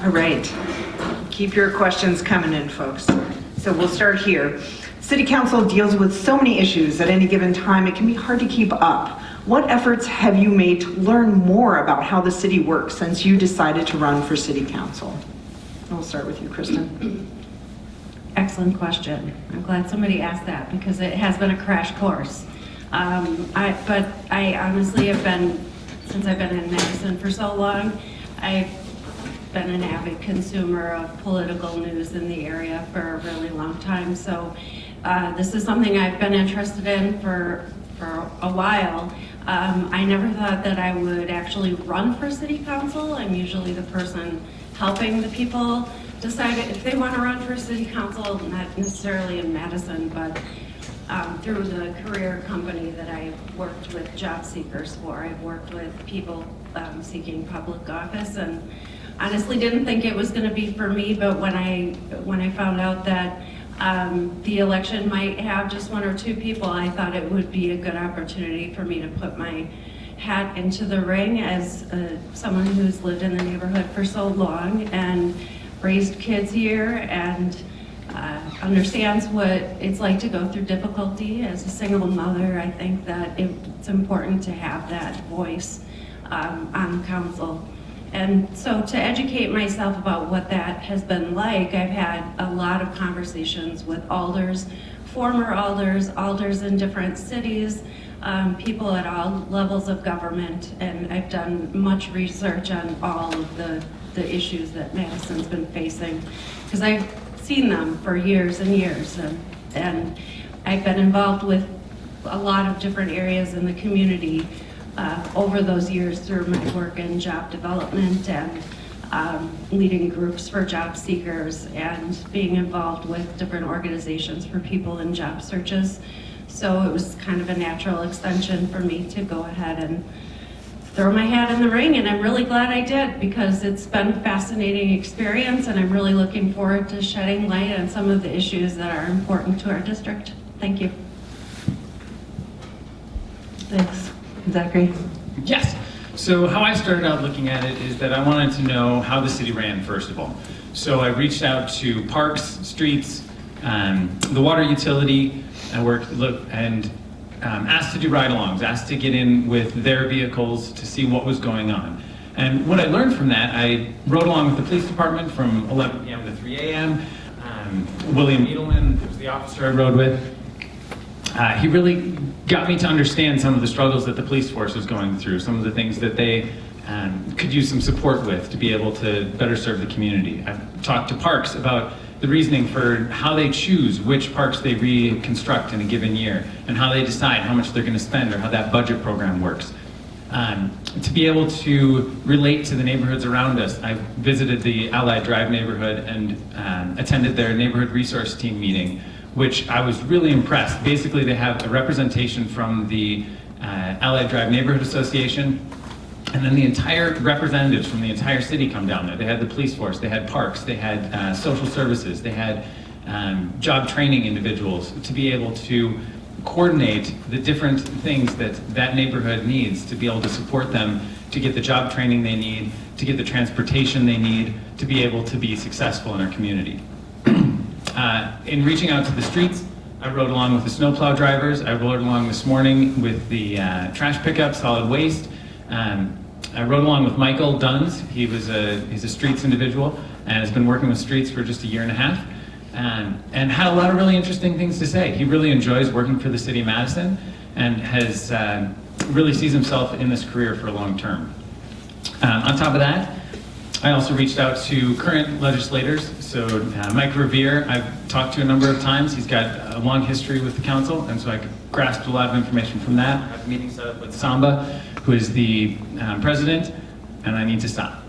All right. Keep your questions coming in, folks. So we'll start here. City Council deals with so many issues at any given time, it can be hard to keep up. What efforts have you made to learn more about how the city works since you decided to run for City Council? And we'll start with you, Kristin. Excellent question. I'm glad somebody asked that because it has been a crash course. But I honestly have been, since I've been in Madison for so long, I've been an avid consumer of political news in the area for a really long time. So this is something I've been interested in for a while. I never thought that I would actually run for City Council. I'm usually the person helping the people decide if they want to run for City Council, not necessarily in Madison, but through the career company that I worked with job seekers for. I've worked with people seeking public office, and honestly didn't think it was going to be for me, but when I found out that the election might have just one or two people, I thought it would be a good opportunity for me to put my hat into the ring as someone who's lived in the neighborhood for so long and raised kids here and understands what it's like to go through difficulty as a single mother. I think that it's important to have that voice on council. And so to educate myself about what that has been like, I've had a lot of conversations with alders, former alders in different cities, people at all levels of government, and I've done much research on all of the issues that Madison's been facing, because I've seen them for years and years, and I've been involved with a lot of different areas in the community over those years through my work in job development and leading groups for job seekers and being involved with different organizations for people in job searches. So it was kind of a natural extension for me to go ahead and throw my hat in the ring, and I'm really glad I did because it's been a fascinating experience, and I'm really looking forward to shedding light on some of the issues that are important to our district. Thank you. Thanks. Zachary? Yes. So how I started out looking at it is that I wanted to know how the city ran, first of all. So I reached out to parks, streets, the water utility. I worked and asked to do ride-alongs, asked to get in with their vehicles to see what was going on. And what I learned from that, I rode along with the police department from 11 p.m. to 3 a.m. William Edelman, who was the officer I rode with, he really got me to understand some of the struggles that the police force was going through, some of the things that they could use some support with to be able to better serve the community. I've talked to parks about the reasoning for how they choose which parks they reconstruct in a given year and how they decide how much they're going to spend or how that budget program works. To be able to relate to the neighborhoods around us, I visited the Allied Drive neighborhood and attended their neighborhood resource team meeting, which I was really impressed. Basically, they have a representation from the Allied Drive Neighborhood Association, and then the entire representatives from the entire city come down there. They had the police force, they had parks, they had social services, they had job training individuals to be able to coordinate the different things that that neighborhood needs to be able to support them, to get the job training they need, to get the transportation they need, to be able to be successful in our community. In reaching out to the streets, I rode along with the snowplow drivers. I rode along this morning with the trash pickup, solid waste. I rode along with Michael Duns. He's a streets individual and has been working with streets for just a year and a half, and had a lot of really interesting things to say. He really enjoys working for the city of Madison and has really sees himself in this career for a long term. On top of that, I also reached out to current legislators. So Mike Revere, I've talked to a number of times. He's got a long history with the council, and so I grasped a lot of information from that. I have a meeting set up with Samba, who is the president, and I need to stop.